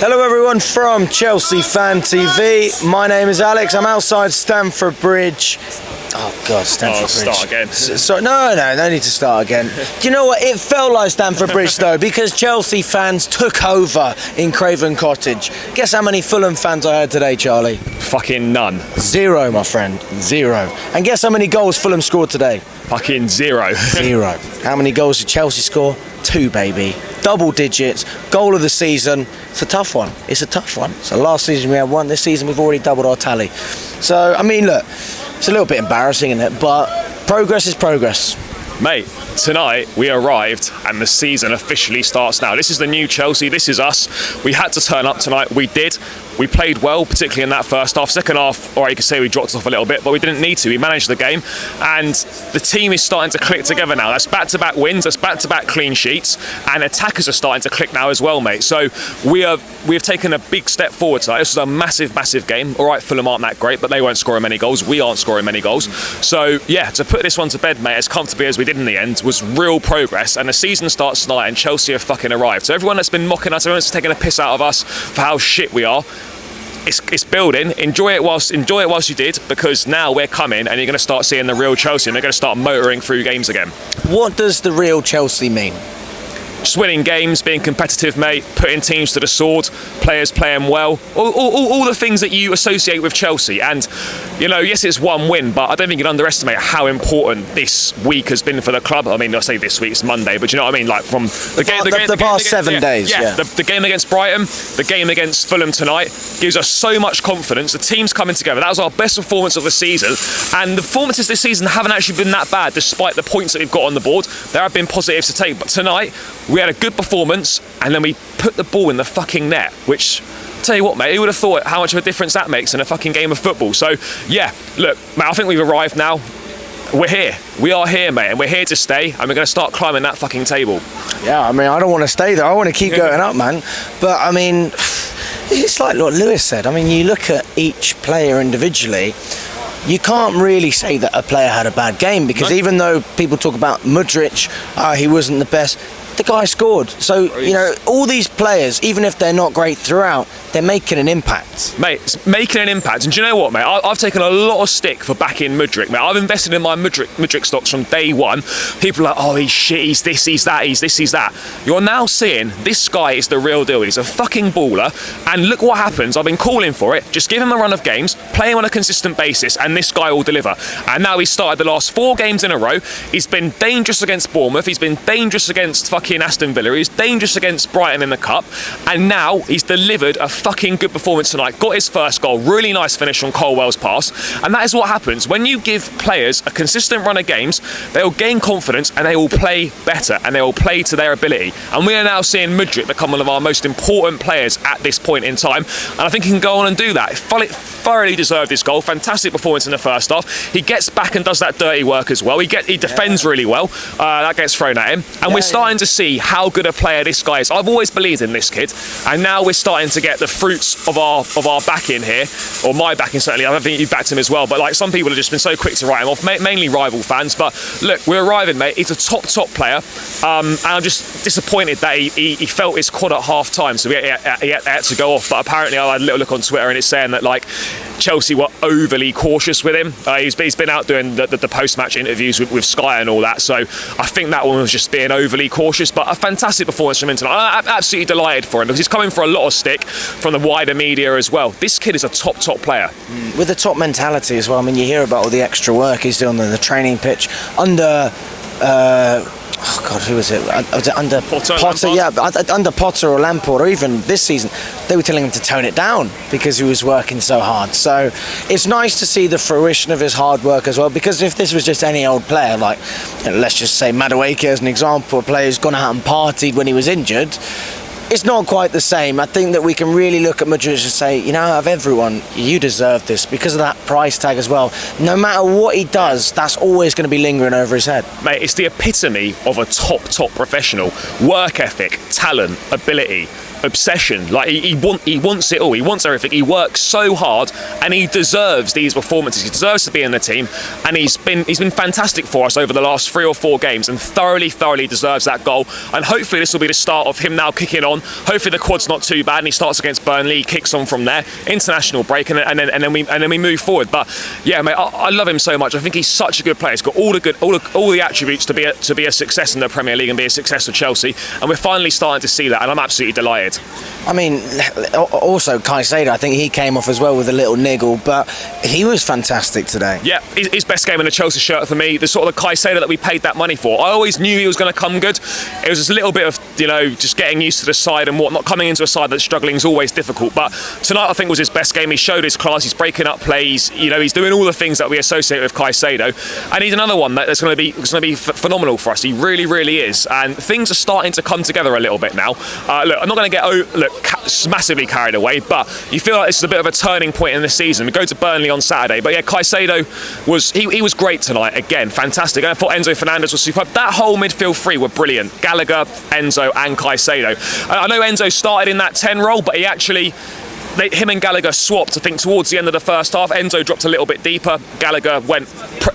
Hello everyone from Chelsea Fan TV. My name is Alex. I'm outside Stamford Bridge. Oh God, Stamford Bridge. Start again. No need to start again. Do you know what? It felt like Stamford Bridge though, because Chelsea fans took over in Craven Cottage. Guess how many Fulham fans I heard today, Charlie? Fucking none. 0, my friend. 0. And guess how many goals Fulham scored today? Fucking 0. 0. How many goals did Chelsea score? 2, baby. Double digits. Goal of the season. It's a tough one. So last season we had 1. This season we've already doubled our tally. So, I mean, look, it's a little bit embarrassing, isn't it? But progress is progress. Mate, tonight we arrived and the season officially starts now. This is the new Chelsea, this is us. We had to turn up tonight, we did. We played well, particularly in that first half. Second half, or you could say we dropped off a little bit, but we didn't need to. We managed the game and the team is starting to click together now. That's back-to-back wins, that's back-to-back clean sheets, and attackers are starting to click now as well, mate. So we have taken a big step forward tonight. This was a massive, massive game. All right, Fulham aren't that great, but they won't score many goals. We aren't scoring many goals. So yeah, to put this one to bed, mate, as comfortably as we did in the end, was real progress. And the season starts tonight and Chelsea have fucking arrived. So everyone that's been mocking us, everyone that's taking a piss out of us for how shit we are, it's building. Enjoy it whilst you did, because now we're coming and you're going to start seeing the real Chelsea and they're going to start motoring through games again. What does the real Chelsea mean? Just winning games, being competitive, mate, putting teams to the sword, players playing well, all the things that you associate with Chelsea. And, you know, yes, it's one win, but I don't think you can underestimate how important this week has been for the club. I mean, I say this week, it's Monday, but you know what I mean? Like from the past 7 days. Yeah. The game against Brighton, the game against Fulham tonight gives us so much confidence. The team's coming together. That was our best performance of the season. And the performances this season haven't actually been that bad, despite the points that we've got on the board. There have been positives to take, but tonight, we had a good performance and then we put the ball in the fucking net, which, tell you what, mate, who would have thought how much of a difference that makes in a fucking game of football? So yeah, look, mate, I think we've arrived now. We're here. We are here, mate, and we're here to stay, and we're going to start climbing that fucking table. Yeah, I mean, I don't want to stay there. I want to keep going up, man. But I mean, it's like what Lewis said. I mean, you look at each player individually, you can't really say that a player had a bad game, because even though people talk about Mudryk, he wasn't the best, the guy scored. So, you know, all these players, even if they're not great throughout, they're making an impact. Mate, it's making an impact. And do you know what, mate? I've taken a lot of stick for backing Mudryk, mate. I've invested in my Mudryk stocks from day one. People are like, oh, he's shit, he's this, he's that, he's this, he's that. You're now seeing this guy is the real deal. He's a fucking baller. And look what happens. I've been calling for it. Just give him a run of games, play him on a consistent basis, and this guy will deliver. And now he's started the last 4 games in a row. He's been dangerous against Bournemouth. He's been dangerous against fucking Aston Villa. He's dangerous against Brighton in the Cup. And now he's delivered a fucking good performance tonight. Got his first goal. Really nice finish on Colwell's pass. And that is what happens. When you give players a consistent run of games, they'll gain confidence and they will play better and they will play to their ability. And we are now seeing Mudryk become one of our most important players at this point in time. And I think he can go on and do that. Thoroughly deserved this goal. Fantastic performance in the first half. He gets back and does that dirty work as well. He defends really well. That gets thrown at him. And we're starting to see how good a player this guy is. I've always believed in this kid. And now we're starting to get the fruits of our backing here, or my backing certainly. I don't think you backed him as well, but like some people have just been so quick to write him off, mainly rival fans. But look, we're arriving, mate. He's a top player, and I'm just disappointed that he felt his quad at half time, so he had to go off. But apparently I had a little look on Twitter and it's saying that like Chelsea were overly cautious with him. He's been out doing the post-match interviews with Sky and all that, so I think that one was just being overly cautious. But a fantastic performance from him tonight. I'm absolutely delighted for him, because he's coming for a lot of stick from the wider media as well. This kid is a top player. With a top mentality as well. I mean, you hear about all the extra work he's doing on the training pitch under oh God, who was it? Was it under Potter? Yeah, under Potter or Lampard, or even this season, they were telling him to tone it down because he was working so hard. So it's nice to see the fruition of his hard work as well, because if this was just any old player, like, you know, let's just say Madueke as an example, a player who's gone out and partied when he was injured, it's not quite the same. I think that we can really look at Madrid and say, you know, out of everyone, you deserve this because of that price tag as well. No matter what he does, that's always going to be lingering over his head. Mate, it's the epitome of a top professional. Work ethic, talent, ability. obsession. Like he wants it all. He wants everything. He works so hard, and he deserves these performances. He deserves to be in the team, and he's been fantastic for us over the last 3 or 4 games, and thoroughly deserves that goal. And hopefully this will be the start of him now kicking on. Hopefully the quad's not too bad, and he starts against Burnley. He kicks on from there. International break, and then we move forward. But yeah, mate, I love him so much. I think he's such a good player. He's got all the attributes to be a success in the Premier League and be a success for Chelsea. And we're finally starting to see that, and I'm absolutely delighted. I mean, also Caicedo, I think he came off as well with a little niggle, but he was fantastic today. Yeah, his best game in a Chelsea shirt for me. The sort of the Caicedo that we paid that money for. I always knew he was going to come good. It was just a little bit of, just getting used to the side and whatnot. Coming into a side that's struggling is always difficult. But tonight I think was his best game. He showed his class. He's breaking up plays. He's doing all the things that we associate with Caicedo. And he's another one that's going to be phenomenal for us. He really is. And things are starting to come together a little bit now. Look, I'm not going to get massively carried away, but you feel like this is a bit of a turning point in the season. We go to Burnley on Saturday, but yeah, Caicedo was great tonight again, fantastic. And I thought Enzo Fernandez was superb. That whole midfield three were brilliant. Gallagher, Enzo, and Caicedo. I know Enzo started in that 10 role, but him and Gallagher swapped, I think, towards the end of the first half. Enzo dropped a little bit deeper. Gallagher went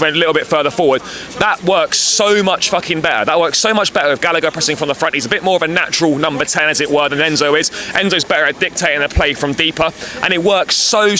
a little bit further forward. That works so much fucking better. That works so much better with Gallagher pressing from the front. He's a bit more of a natural number 10, as it were, than Enzo is. Enzo's better at dictating the play from deeper, and it works so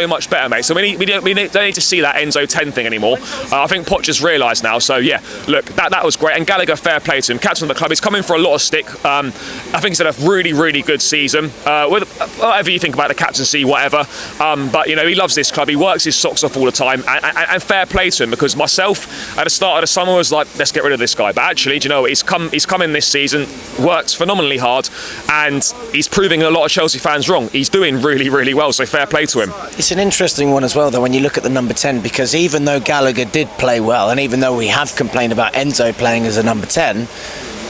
much better, mate. So we don't need to see that Enzo 10 thing anymore. I think Poch has realised now. So yeah, look, that was great. And Gallagher, fair play to him. Captain of the club. He's coming for a lot of stick. I think he's had a really good season. Whatever you think about the captaincy, whatever, but he loves this club. He works his socks off all the time, and fair play to him, because myself at the start of the summer was like, let's get rid of this guy, but actually, do you know, he's come in this season, worked phenomenally hard, and he's proving a lot of Chelsea fans wrong. He's doing really well, so fair play to him. It's an interesting one as well, though, when you look at the number 10, because even though Gallagher did play well, and even though we have complained about Enzo playing as a number 10,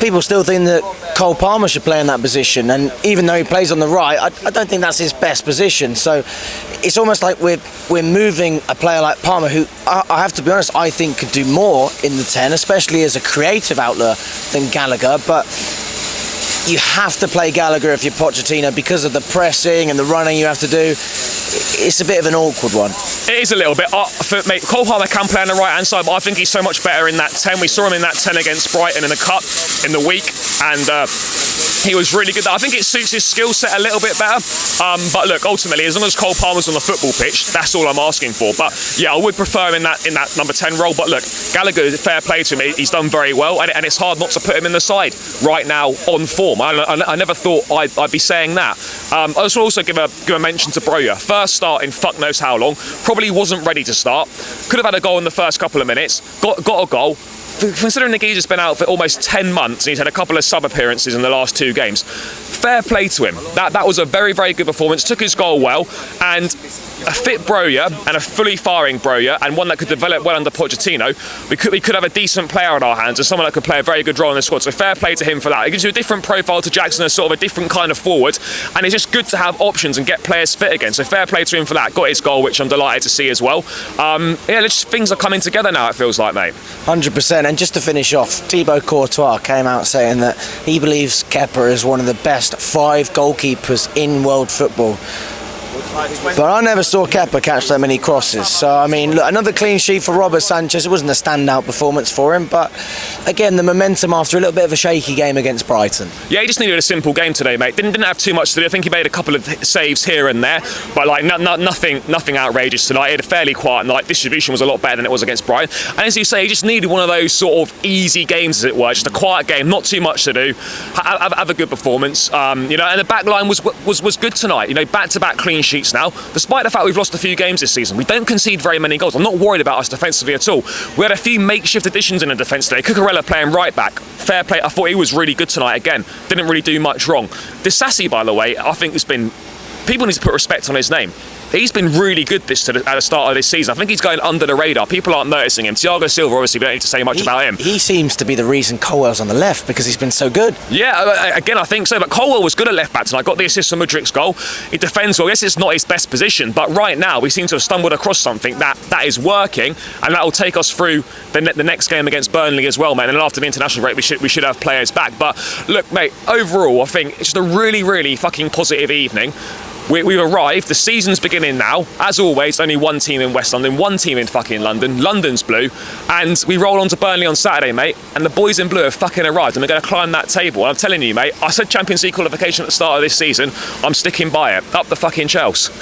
people still think that Cole Palmer should play in that position, and even though he plays on the right, I don't think that's his best position. So it's almost like we're moving a player like Palmer, who I have to be honest, I think could do more in the 10, especially as a creative outlet, than Gallagher. But you have to play Gallagher if you're Pochettino, because of the pressing and the running you have to do. It's a bit of an awkward one. It is a little bit. Mate, Cole Palmer can play on the right hand side, but I think he's so much better in that 10. We saw him in that 10 against Brighton in the Cup in the week, and he was really good. I think it suits his skill set a little bit better. But look, ultimately, as long as Cole Palmer's on the football pitch, that's all I'm asking for. But yeah, I would prefer him in that number 10 role. But look, Gallagher, fair play to him. He's done very well, and it's hard not to put him in the side right now on form. I never thought I'd be saying that. I also give a mention to Broja. First start in fuck knows how long. Probably wasn't ready to start. Could have had a goal in the first couple of minutes. Got a goal. Considering the geezer's been out for almost 10 months and he's had a couple of sub appearances in the last 2 games, fair play to him. That was a very good performance. Took his goal well, and a fit Broja and a fully firing Broja, and one that could develop well under Pochettino, we could have a decent player on our hands, and someone that could play a very good role in the squad. So fair play to him for that. It gives you a different profile to Jackson, as sort of a different kind of forward, and it's just good to have options and get players fit again. So fair play to him for that. Got his goal, which I'm delighted to see as well. Things are coming together now, it feels like, mate. 100%. And just to finish off, Thibaut Courtois came out saying that he believes Kepa is one of the best 5 goalkeepers in world football. But I never saw Kepa catch that many crosses. So, I mean, look, another clean sheet for Robert Sanchez. It wasn't a standout performance for him, but again, the momentum after a little bit of a shaky game against Brighton. Yeah, he just needed a simple game today, mate. Didn't have too much to do. I think he made a couple of saves here and there, but like nothing outrageous tonight. He had a fairly quiet night. Distribution was a lot better than it was against Brighton. And as you say, he just needed one of those sort of easy games, as it were. Just a quiet game, not too much to do. Have a good performance. And the back line was good tonight. Back-to-back clean sheets now, despite the fact we've lost a few games this season. We don't concede very many goals. I'm not worried about us defensively at all. We had a few makeshift additions in the defence today. Cucurella playing right back, fair play. I thought he was really good tonight again. Didn't really do much wrong. Disassi, by the way, I think people need to put respect on his name. he's been really good at the start of this season. I think he's going under the radar. People aren't noticing him. Thiago Silva, obviously, we don't need to say much about him. He seems to be the reason Colwell's on the left because he's been so good. Yeah, again, I think so. But Colwell was good at left back tonight. Got the assist for Mudryk's goal. He defends well. Yes, it's not his best position, but right now we seem to have stumbled across something that is working, and that will take us through the next game against Burnley as well, mate. And then after the international break, we should have players back. But look, mate, overall, I think it's just a really, really fucking positive evening. We've arrived, the season's beginning now. As always, only one team in West London, one team in fucking London. London's blue. And we roll on to Burnley on Saturday, mate. And the boys in blue have fucking arrived and we're going to climb that table. And I'm telling you, mate, I said Champions League qualification at the start of this season. I'm sticking by it. Up the fucking Chelsea.